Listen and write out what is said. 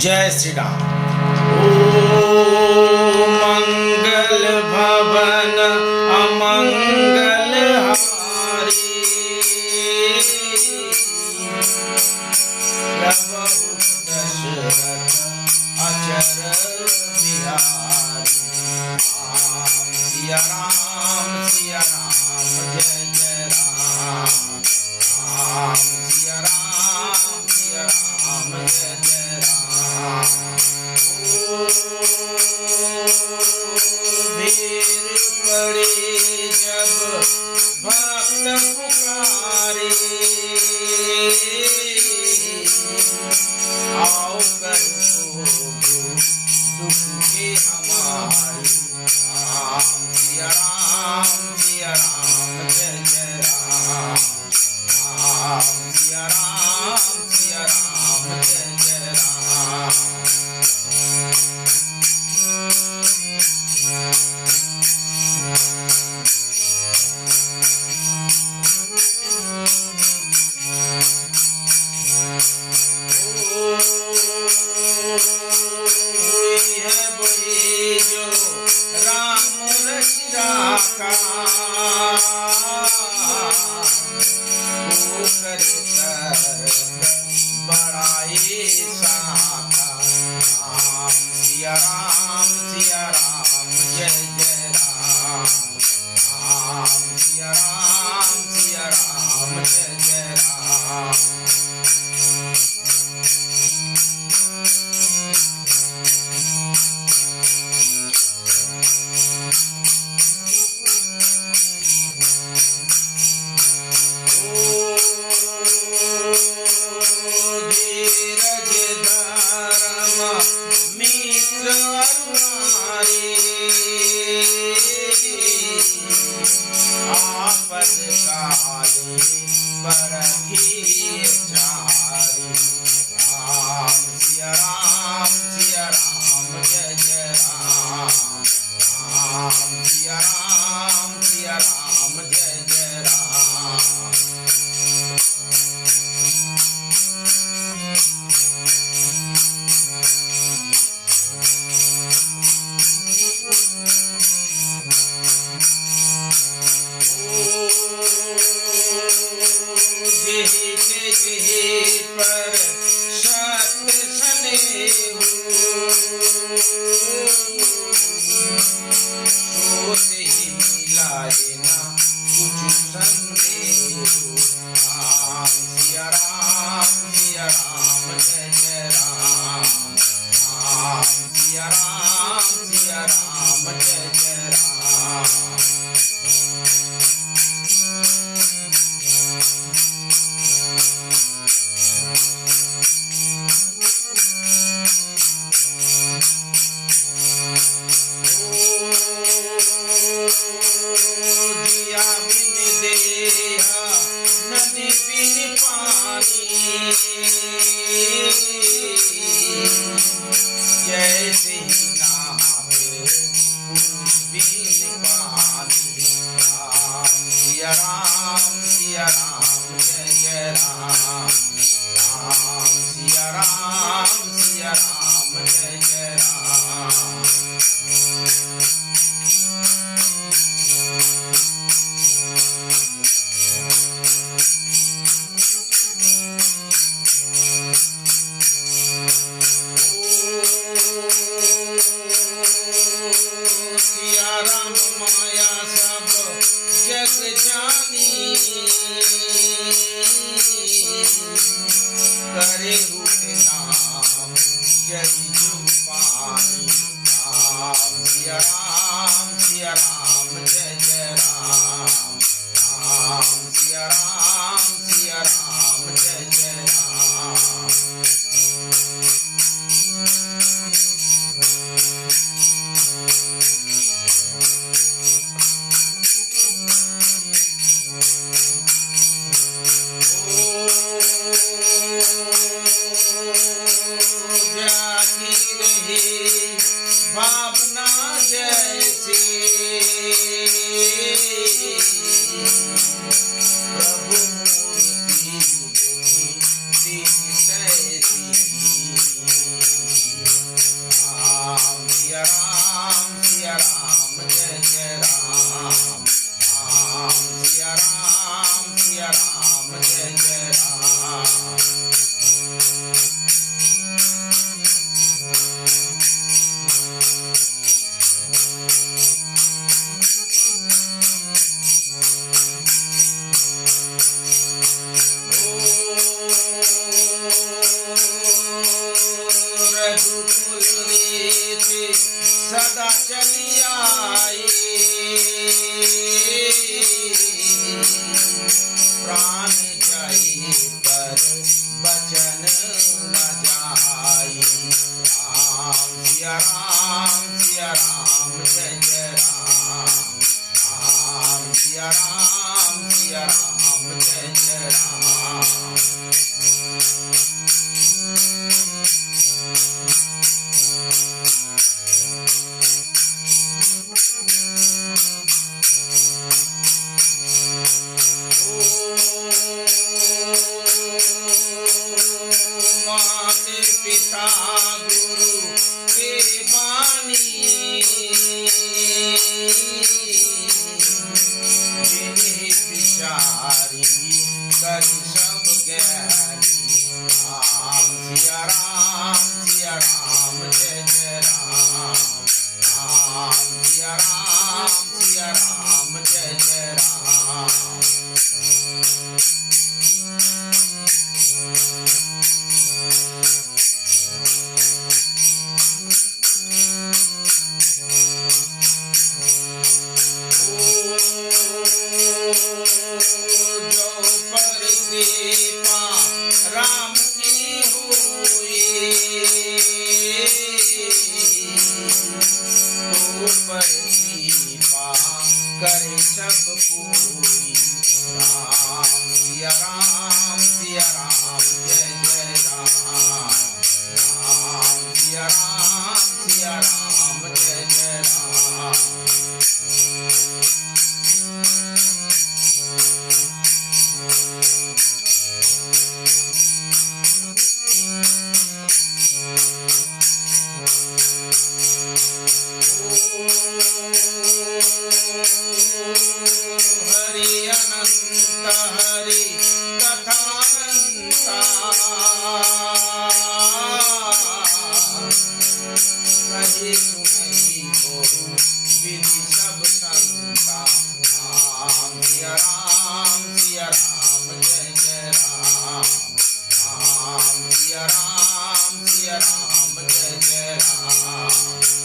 जय श्री राम। ओ मंगल भवन अमंगल हारी, प्रभु दशरथ अचर बिहारी। राम सिया राम जय जय राम। राम सिया राम जय जय राम। भीड़ पड़ी जब भक्त पुकारे, आओ कर दुख के हमारे। राम सिया राम जय जय राम। राम सिया राम जय जय राम। बड़ाई साका। राम सिया राम जय जय राम। राम सिया राम जय जय राम। आपद काले परखी चारी। राम सिया राम जय जय राम। राम सिया राम जय जय राम। पर सत स्नेह सोते ही मिलाए ना कुछ संदेह। राम सिया राम जय जय राम। राम सिया राम जय जय राम। नदी बिन पानी, जैसे नावे पुरुष बिन पानी। राम सिया राम जय जय राम। राम सिया राम जय जय राम। माया सब जग जानी, करे रूप नाम जरी जुग पानी। राम सिया राम जय जय राम। राम सिया राम जय जय राम। भावना जैसे प्रभु मूर्ति देखी दिन तैसी। रघुकुल रीति सदा चली आई, प्राण जाई पर बचन न जाई। राम सिया राम सिया राम जय जय राम, राम सिया राम जय जय राम। माते पिता गुरु के बानी, जिन्हें विचारी कर सब ज्ञानी। राम सिया राम जय जय राम, राम सिया राम जय जय राम। जो पर कृपा राम की हुई, तो पर कृपा करे सब कोई। राम सिया राम जय जय राम, राम सिया राम जय जय राम। हरि अनंत हरि कथानंता, कही सुनहि बहु विधि सब संता। राम सिया राम जय जय राम, राम सिया राम जय जय राम।